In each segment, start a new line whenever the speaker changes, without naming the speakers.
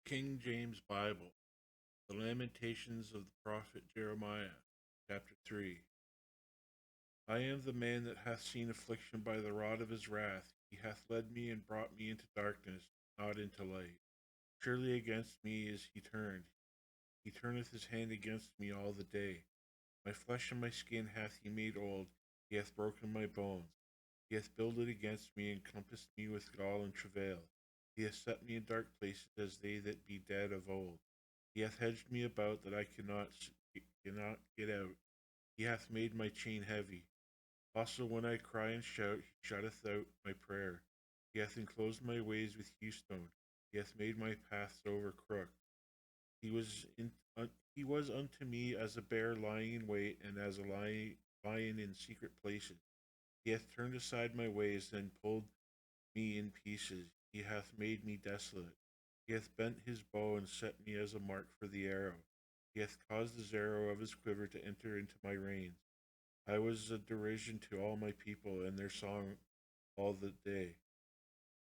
King James Bible, the Lamentations of the prophet Jeremiah, chapter 3. I am the man that hath seen affliction by the rod of his wrath. He hath led me and brought me into darkness, not into light. Surely against me is he turned. He turneth his hand against me all the day. My flesh and my skin hath he made old. He hath broken my bones. He hath builded against me and compassed me with gall and travail. He hath set me in dark places as they that be dead of old. He hath hedged me about that I cannot get out. He hath made my chain heavy. Also when I cry and shout, he shutteth out my prayer. He hath enclosed my ways with hewstone. He hath made my paths over crook. He was in, he was unto me as a bear lying in wait, and as a lion in secret places. He hath turned aside my ways and pulled me in pieces. He hath made me desolate. He hath bent his bow and set me as a mark for the arrow. He hath caused his arrow of his quiver to enter into my reins. I was a derision to all my people, and their song all the day.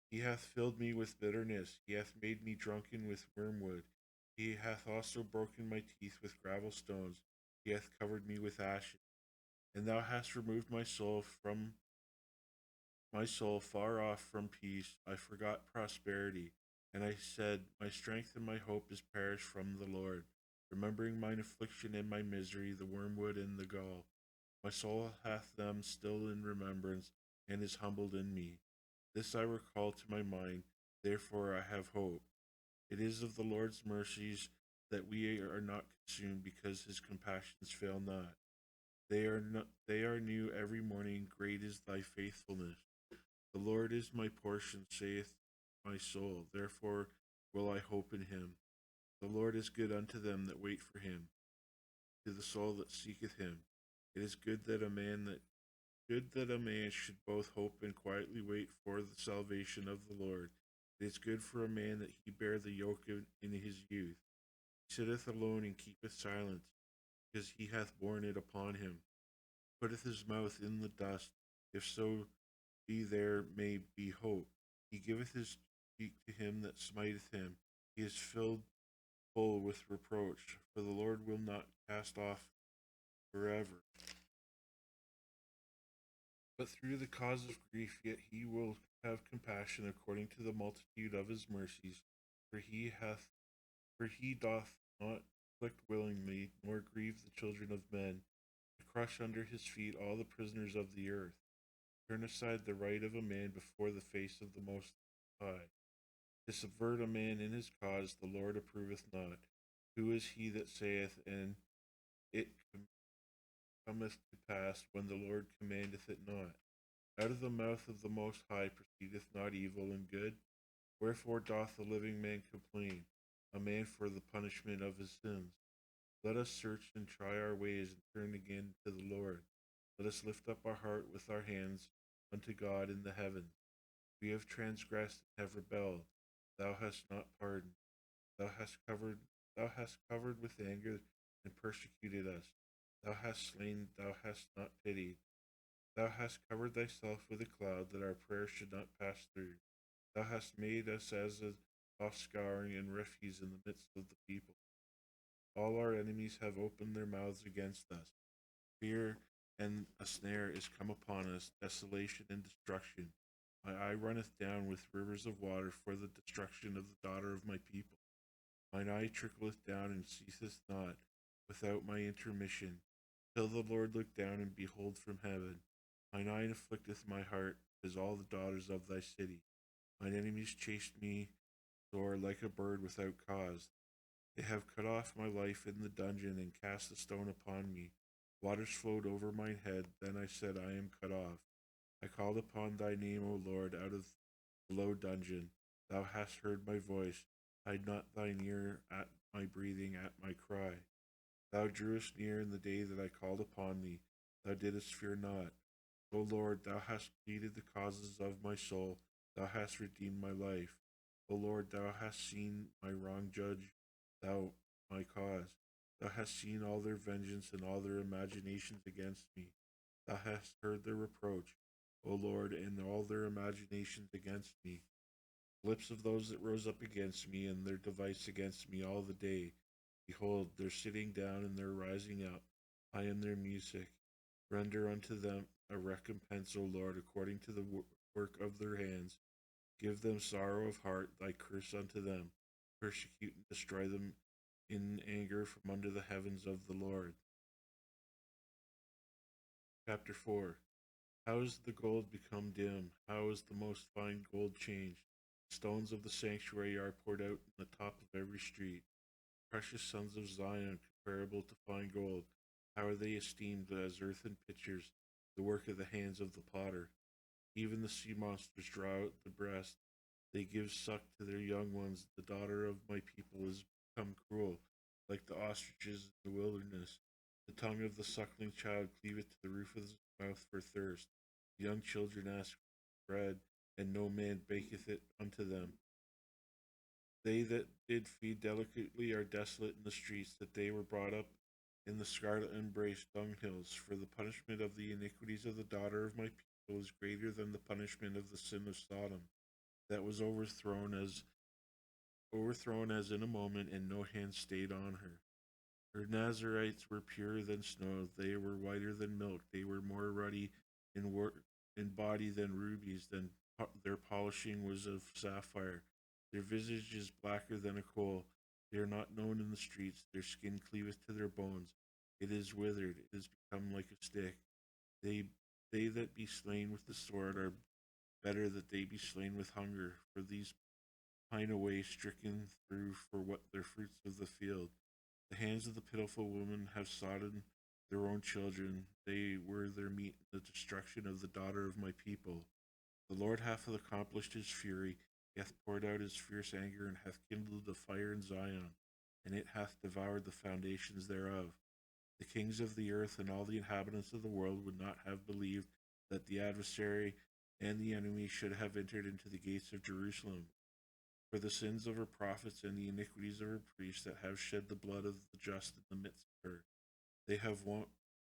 He hath filled me with bitterness. He hath made me drunken with wormwood. He hath also broken my teeth with gravel stones. He hath covered me with ashes. And thou hast removed my soul far off from peace. I forgot prosperity, and I said, my strength and my hope is perished from the Lord. Remembering mine affliction and my misery, the wormwood and the gall. My soul hath them still in remembrance, and is humbled in me. This I recall to my mind, therefore I have hope. It is of the Lord's mercies that we are not consumed, because his compassions fail not. They are new every morning, great is thy faithfulness. The Lord is my portion, saith my soul, therefore will I hope in him. The Lord is good unto them that wait for him, to the soul that seeketh him. It is good that a man should both hope and quietly wait for the salvation of the Lord. It is good for a man that he bear the yoke in his youth. He sitteth alone and keepeth silence, because he hath borne it upon him. Putteth his mouth in the dust, if so be there may be hope. He giveth his cheek to him that smiteth him. He is filled full with reproach, for the Lord will not cast off forever. But through the cause of grief, yet he will have compassion according to the multitude of his mercies. For he doth not afflict willingly, nor grieve the children of men, to crush under his feet all the prisoners of the earth. Turn aside the right of a man before the face of the Most High. To subvert a man in his cause, the Lord approveth not. Who is he that saith, and it cometh to pass, when the Lord commandeth it not? Out of the mouth of the Most High proceedeth not evil and good. Wherefore doth the living man complain, a man for the punishment of his sins? Let us search and try our ways, and turn again to the Lord. Let us lift up our heart with our hands unto God in the heavens. We have transgressed and have rebelled. Thou hast not pardoned. Thou hast covered thou hast covered with anger and persecuted us. Thou hast slain, thou hast not pitied. Thou hast covered thyself with a cloud, that our prayers should not pass through. Thou hast made us as a offscouring and refuse in the midst of the people. All our enemies have opened their mouths against us. Fear and a snare is come upon us, desolation and destruction. My eye runneth down with rivers of water for the destruction of the daughter of my people. Mine eye trickleth down and ceaseth not without my intermission, till the Lord look down and behold from heaven. Mine eye afflicteth my heart, as all the daughters of thy city. Mine enemies chased me sore like a bird without cause. They have cut off my life in the dungeon, and cast a stone upon me. Waters flowed over mine head. Then I said, I am cut off. I called upon thy name, O Lord, out of the low dungeon. Thou hast heard my voice. Hide not thine ear at my breathing, at my cry. Thou drewest near in the day that I called upon thee. Thou didst fear not. O Lord, thou hast pleaded the causes of my soul. Thou hast redeemed my life. O Lord, thou hast seen my wrong, judge thou my cause. Thou hast seen all their vengeance and all their imaginations against me. Thou hast heard their reproach, O Lord, and all their imaginations against me. The lips of those that rose up against me, and their device against me all the day. Behold, they're sitting down and they're rising up. I am their music. Render unto them a recompense, O Lord, according to the work of their hands. Give them sorrow of heart, thy curse unto them. Persecute and destroy them in anger from under the heavens of the Lord. Chapter 4. How is the gold become dim? How is the most fine gold changed? Stones of the sanctuary are poured out in the top of every street. Precious sons of Zion, comparable to fine gold. How are they esteemed as earthen pitchers, the work of the hands of the potter? Even the sea monsters draw out the breast. They give suck to their young ones. The daughter of my people is become cruel, like the ostriches in the wilderness. The tongue of the suckling child cleaveth to the roof of his mouth for thirst. The young children ask bread, and no man baketh it unto them. They that did feed delicately are desolate in the streets, that they were brought up in the scarlet embraced dunghills. For the punishment of the iniquities of the daughter of my people is greater than the punishment of the sin of Sodom, that was overthrown as in a moment, and no hand stayed on her. Her Nazarites were purer than snow, they were whiter than milk, they were more ruddy in work in body than rubies, their polishing was of sapphire. Their visage is blacker than a coal. They are not known in the streets, their skin cleaveth to their bones. It is withered, it is become like a stick. They they that be slain with the sword are better that they be slain with hunger, for these pine away stricken through for what their fruits of the field. The hands of the pitiful woman have sodden their own children. They were their meat in the destruction of the daughter of my people. The Lord hath accomplished his fury, he hath poured out his fierce anger, and hath kindled a fire in Zion, and it hath devoured the foundations thereof. The kings of the earth and all the inhabitants of the world would not have believed that the adversary and the enemy should have entered into the gates of Jerusalem. For the sins of her prophets and the iniquities of her priests that have shed the blood of the just in the midst of her. They have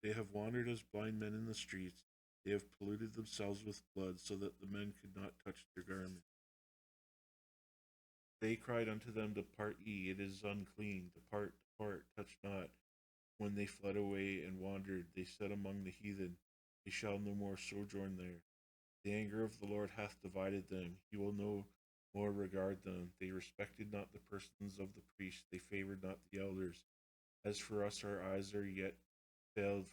they have wandered as blind men in the streets. They have polluted themselves with blood, so that the men could not touch their garments. They cried unto them, Depart ye, it is unclean. Depart, depart, touch not. When they fled away and wandered, they said among the heathen, They shall no more sojourn there. The anger of the Lord hath divided them. He will no more regard them. They respected not the persons of the priests. They favored not the elders. As for us, our eyes are yet failed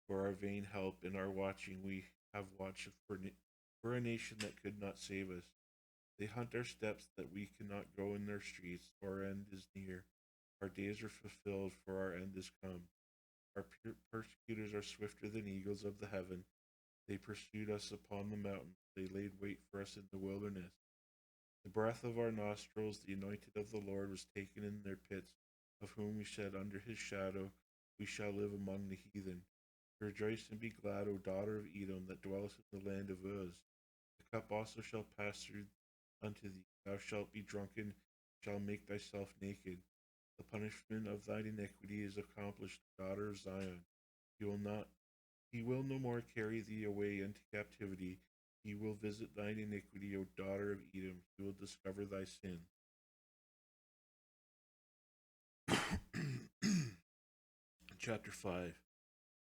for our vain help. In our watching, we have watched for a nation that could not save us. They hunt our steps that we cannot go in their streets. Our end is near. Our days are fulfilled, for our end is come. Our persecutors are swifter than eagles of the heaven. They pursued us upon the mountains. They laid wait for us in the wilderness. The breath of our nostrils, the anointed of the Lord, was taken in their pits, of whom we said, Under his shadow we shall live among the heathen. Rejoice and be glad, O daughter of Edom, that dwellest in the land of Uz. The cup also shall pass through unto thee. Thou shalt be drunken, shalt make thyself naked. The punishment of thine iniquity is accomplished, daughter of Zion. He will not he will no more carry thee away into captivity. He will visit thine iniquity, O daughter of Edom. He will discover thy sin. Chapter 5.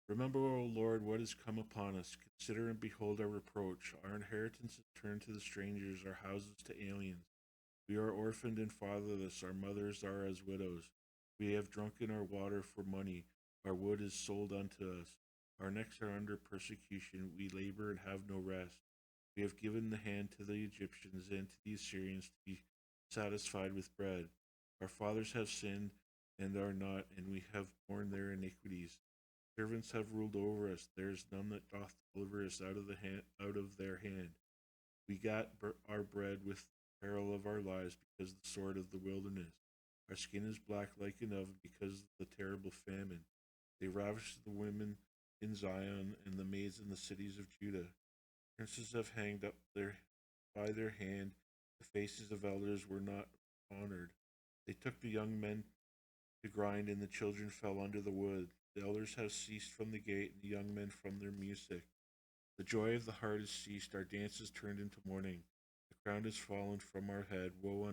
Remember, O Lord, what is come upon us. Consider and behold our reproach. Our inheritance is turned to the strangers, our houses to aliens. We are orphaned and fatherless. Our mothers are as widows. We have drunken our water for money. Our wood is sold unto us. Our necks are under persecution. We labor and have no rest. We have given the hand to the Egyptians and to the Assyrians to be satisfied with bread. Our fathers have sinned and are not, and we have borne their iniquities. Servants have ruled over us. There is none that doth deliver us out of their hand. We got our bread with the peril of our lives, because of the sword of the wilderness. Our skin is black like an oven, because of the terrible famine. They ravished the women in Zion and the maids in the cities of Judah. Princes have hanged up by their hand. The faces of elders were not honored. They took the young men to grind, and the children fell under the wood. The elders have ceased from the gate, and the young men from their music. The joy of the heart is ceased. Our dance is turned into mourning. The crown is fallen from our head. Woe unto